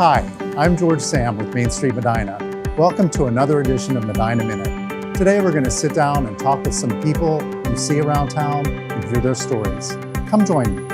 Hi, I'm George Sam with Mainstreet Medina. Welcome to another edition of Medina Minute. Today we're going to sit down and talk with some people you see around town and hear their stories. Come join me.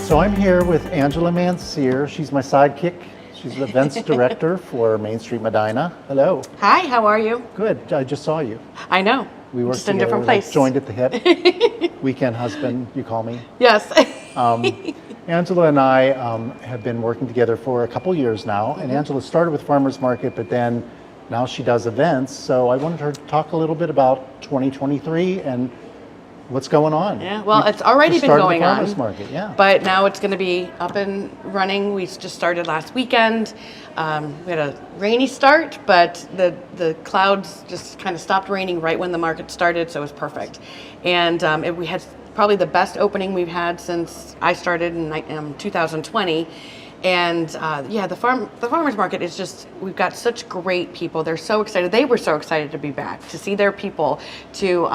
So I'm here with Angela Mansier. She's my sidekick. She's the events director for Mainstreet Medina. Hello. Hi, how are you? Good. I just saw you. I know. We worked just in a together, different place. Like joined at the hip. Weekend husband, you call me. Yes. Angela and I have been working together for a couple years now. And Angela started with Farmers Market, but then now she does events. So I wanted her to talk a little bit about 2023 and what's going on. Yeah, well, it's already been going on. Farmers Market, yeah. But now it's going to be up and running. We just started last weekend. We had a rainy start, but the clouds just kind of stopped raining right when the market started, so it was perfect. And we had probably the best opening we've had since I started in 2020. And yeah, the farmers market is just, we've got such great people. They're so excited. They were so excited to be back, to see their people, to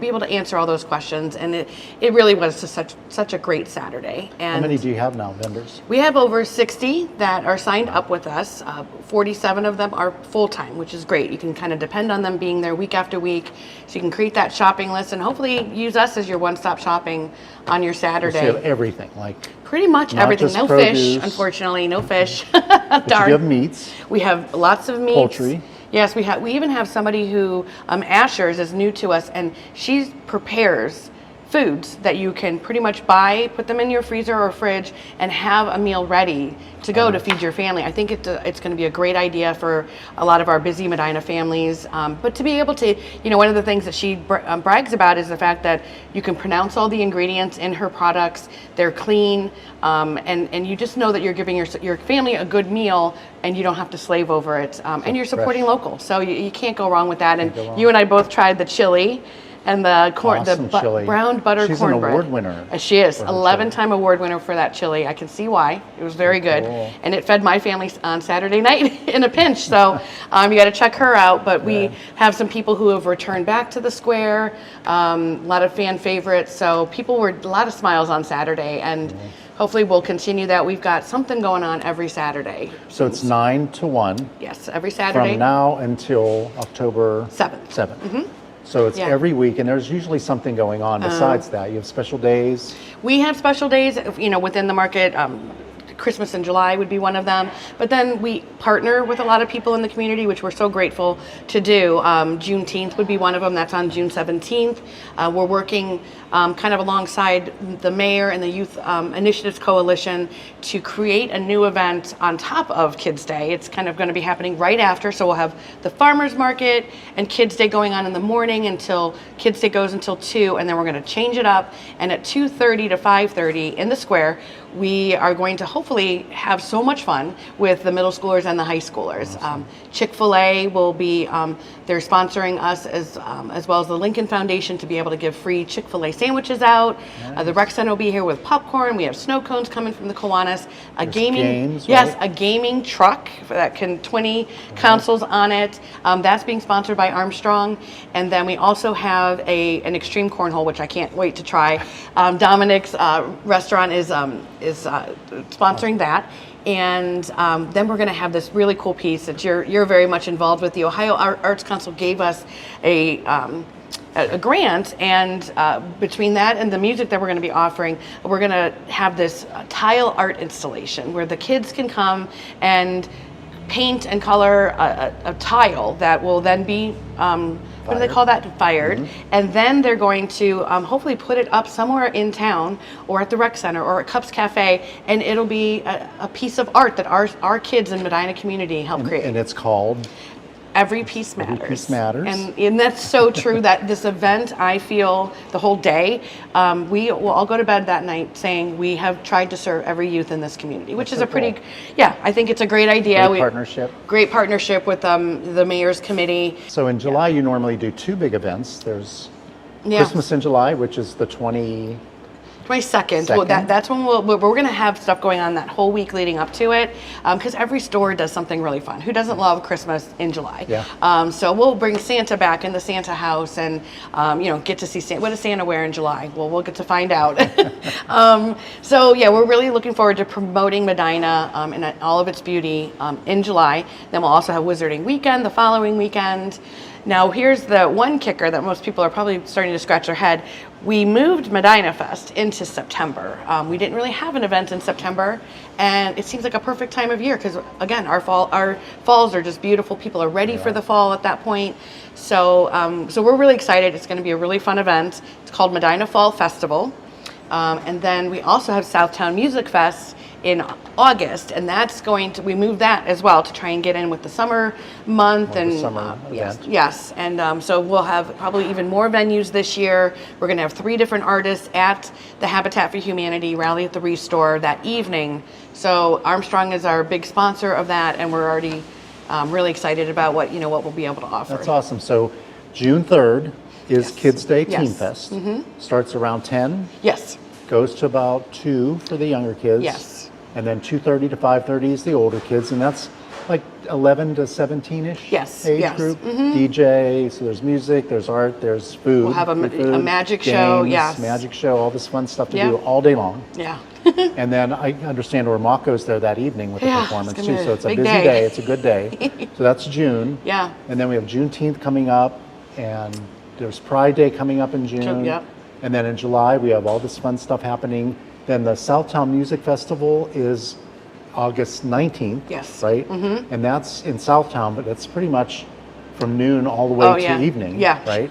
be able to answer all those questions. And it really was just such a great Saturday. And how many do you have now, vendors? We have over 60 that are signed up with us. 47 of them are full-time, which is great. You can kind of depend on them being there week after week. So you can create that shopping list and hopefully use us as your one-stop shopping on your Saturday. So you have everything, like pretty much everything. No produce. Fish, unfortunately, no fish. But Darn. you have meats. We have lots of meats. Poultry. Yes, we even have somebody who, Ashers, is new to us, and she prepares foods that you can pretty much buy, put them in your freezer or fridge, and have a meal ready to go to feed your family. I think it's going to be a great idea for a lot of our busy Medina families. But to be able to, one of the things that she brags about is the fact that you can pronounce all the ingredients in her products. They're clean, and you just know that you're giving your family a good meal, and you don't have to slave over it. And you're supporting local, so you can't go wrong with that. And you and I both tried the chili. And the brown butter cornbread. She's an award winner. She is. 11-time award winner for that chili. I can see why. It was very good. Cool. And it fed my family on Saturday night in a pinch. So you got to check her out. But we have some people who have returned back to the square. A lot of fan favorites. So people were a lot of smiles on Saturday. And hopefully we'll continue that. We've got something going on every Saturday. So it's 9 to 1. Yes, every Saturday. From now until October 7th. 7th. Mm-hmm. So it's every week, and there's usually something going on besides that. You have special days. We have special days, within the market. Christmas in July would be one of them. But then we partner with a lot of people in the community, which we're so grateful to do. Juneteenth would be one of them. That's on June 17th. We're working kind of alongside the mayor and the Youth Initiatives Coalition to create a new event on top of Kids Day. It's kind of going to be happening right after. So we'll have the farmers market and Kids Day going on in the morning until Kids Day goes until 2, and then we're going to change it up. And at 2:30 to 5:30 in the square, we are going to hopefully have so much fun with the middle schoolers and the high schoolers. Awesome. Chick-fil-A will be, they're sponsoring us as well as the Lincoln Foundation to be able to give free Chick-fil-A sandwiches out. Nice. The rec center will be here with popcorn. We have snow cones coming from the Kiwanis. A gaming truck that can 20 consoles on it. That's being sponsored by Armstrong. And then we also have an extreme cornhole, which I can't wait to try. Dominic's restaurant is sponsoring that. And then we're going to have this really cool piece that you're very much involved with. The Ohio Arts Council gave us a grant, and between that and the music that we're going to be offering, we're going to have this tile art installation where the kids can come and paint and color a tile that will then be what do they call that? Fired. Mm-hmm. And then they're going to hopefully put it up somewhere in town or at the rec center or at Cups Cafe, and it'll be a piece of art that our kids in Medina community help create. And it's called? Every piece matters. Every piece matters. And that's so true that this event, I feel the whole day, we will all go to bed that night saying we have tried to serve every youth in this community, which is a pretty, I think it's a great idea. Great partnership with the mayor's committee. So in July, you normally do two big events. There's Christmas in July, which is the 20 My second. Well, that's when we're going to have stuff going on that whole week leading up to it, because every store does something really fun. Who doesn't love Christmas in July? Yeah. So we'll bring Santa back in the Santa house, and get to see Santa. What does Santa wear in July? Well, we'll get to find out. So yeah, we're really looking forward to promoting Medina in all of its beauty in July. Then we'll also have Wizarding Weekend the following weekend. Now, here's the one kicker that most people are probably starting to scratch their head. We moved Medina Fest into September. We didn't really have an event in September, and it seems like a perfect time of year because, again, our falls are just beautiful. People are ready for the fall at that point. So, so we're really excited. It's going to be a really fun event. It's called Medina Fall Festival. And then we also have Southtown Music Fest in August, and we moved that as well to try and get in with the summer month and summer event. yes, and so we'll have probably even more venues this year. We're going to have 3 different artists at the Habitat for Humanity Rally at the Restore that evening. So Armstrong is our big sponsor of that, and we're already really excited about what we'll be able to offer. That's awesome. So June 3rd is Kids Day Teen Yes. Fest. Starts around 10. Yes. Goes to about 2 for the younger kids. Yes. And then 2:30 to 5:30 is the older kids, and that's like 11 to 17-ish Yes, age yes. group. DJ, so there's music, there's art, there's food. We'll have a food, magic games, show, yes. magic show, all this fun stuff to Yeah. do all day long. Yeah. And then I understand Ormaco's there that evening with the Yeah, performance it's too, gonna so it's a big busy day. day. It's a good day. So that's June. Yeah. And then we have Juneteenth coming up, and there's Pride Day coming up in June. Yep. And then in July we have all this fun stuff happening. Then the Southtown Music Festival is August 19th. Yes. Right? And that's in Southtown, but it's pretty much from noon all the way to evening. Yeah. Right?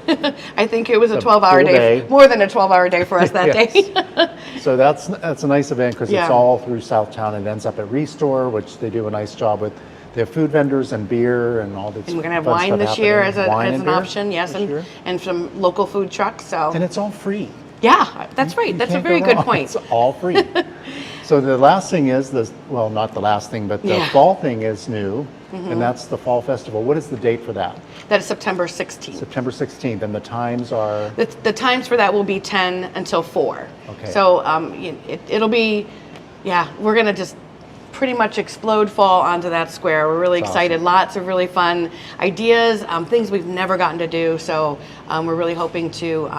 I think it was a It's a 12-hour full day. more than a 12-hour day for us that Yes. day. So that's a nice event because Yeah. it's all through Southtown. It ends up at Restore, which they do a nice job with. They have food vendors and beer and all this. And we're going to have fun wine stuff this year as happening. Wine an and beer option, yes, this year. and some local food trucks. So And it's all free. yeah, that's right. You That's a can't very go good wrong. point. It's all free. So the last thing is well, not the last thing, but the Yeah. fall thing is new, and that's the Fall Festival. What is the date for that? That is September 16th. September 16th, and the times are. The times for that will be 10 until 4. Okay. So it'll be, we're going to just pretty much explode fall onto that square. We're really That's excited. awesome. Lots of really fun ideas, things we've never gotten to do. So we're really hoping to,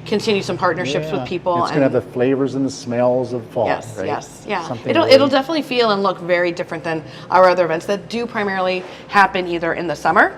continue some partnerships with people. It's going to have the flavors and the smells of fall. Yes, right? yes, yeah. Something It'll really- definitely feel and look very different than our other events that do primarily happen either in the summer,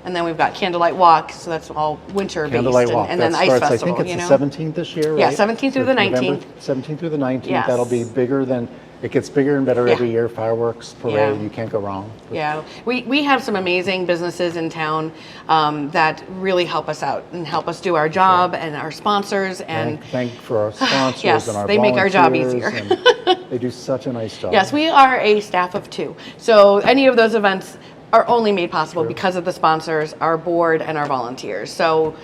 and then we've got Candlelight Walk, so that's all winter Candlelight based, Walk. and then That Ice starts, Festival. I think it's you the know? 17th this year, right? Yeah, 17th through the November 19th. 17th through the 19th. Yes. That'll be bigger than. It gets bigger and better Yeah. every year. Fireworks, parade, Yeah. you can't go wrong. Yeah, we have some amazing businesses in town that really help us out and help us do our job, and our sponsors and. Thank for our sponsors Yes, and our they make our job volunteers, easier. and they do such a nice job. Yes, we are a staff of 2. So any of those events are only made possible because of the sponsors, our board, and our volunteers. So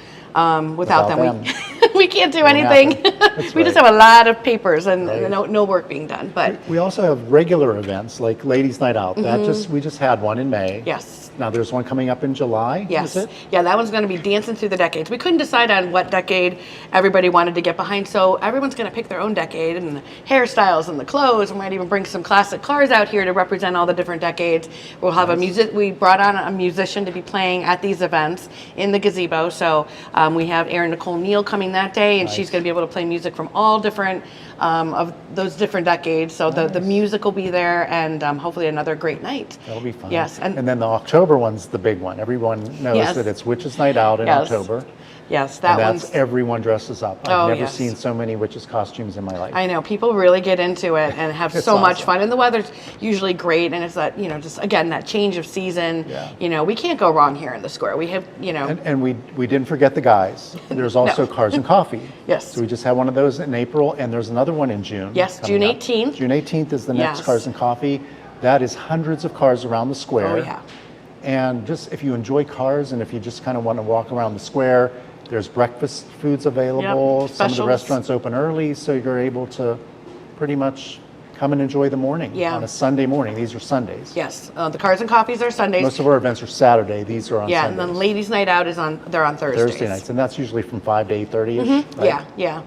without them, we can't do anything. We just right. have a lot of papers and Right. no work being done. But We also have regular events like Ladies Night Out. We just had one in May. yes. Now there's one coming up in July. Yes. Is it? Yeah, that one's going to be Dancing Through the Decades. We couldn't decide on what decade everybody wanted to get behind, so everyone's going to pick their own decade, and the hairstyles and the clothes. We might even bring some classic cars out here to represent all the different decades. We'll have we brought on a musician to be playing at these events in the gazebo. So we have Erin Nicole Neal coming that day, and she's going to be able to play music from all different of those different decades. So the music will be there, and hopefully another great night. That'll be fun. Yes, and then the October one's the big one. Everyone knows Yes. that it's Witches Night Out in Yes. October. Yes, that And one's. that's everyone dresses up. Oh, I've never yes. seen so many witches costumes in my life. I know people really get into it and have It's so much awesome. fun, and the weather's usually great, and it's that just again that change of season. Yeah. We can't go wrong here in the square. We have And we didn't forget the guys. There's also Cars and Coffee. Yes. So we just had one of those in April, and there's another one in June. Yes, coming June up. 18th. June 18th is the next Yes. Cars and Coffee. That is hundreds of cars around the square. Oh, yeah. And just if you enjoy cars and if you just kind of want to walk around the square, there's breakfast foods available. Yep, Some of the specials. restaurants open early, so you're able to pretty much come and enjoy the morning Yeah. on a Sunday morning. These are Sundays. Yes, the Cars and Coffees are Sundays. Most of our events are Saturday. These are on yeah, Sundays. and then Ladies' Night Out is on Thursdays. Thursday nights, and that's usually from 5 to 8:30ish. Right? Yeah, yeah.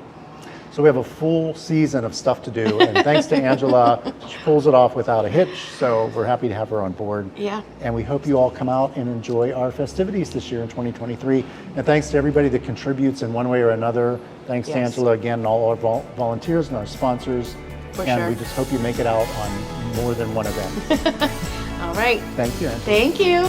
So we have a full season of stuff to do. And thanks to Angela, she pulls it off without a hitch. So we're happy to have her on board. Yeah. And we hope you all come out and enjoy our festivities this year in 2023. And thanks to everybody that contributes in one way or another. Thanks to Yes. Angela again and all our volunteers and our sponsors. For and sure. we just hope you make it out on more than one event. All right. Thank you, Angela. Thank you.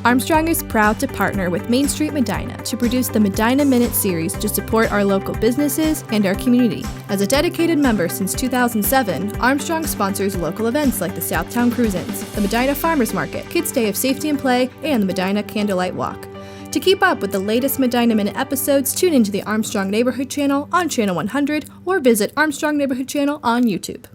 Armstrong is proud to partner with Mainstreet Medina to produce the Medina Minute series to support our local businesses and our community. As a dedicated member since 2007, Armstrong sponsors local events like the Southtown Cruise-Ins, the Medina Farmers Market, Kids Day of Safety and Play, and the Medina Candlelight Walk. To keep up with the latest Medina Minute episodes, tune into the Armstrong Neighborhood Channel on Channel 100 or visit Armstrong Neighborhood Channel on YouTube.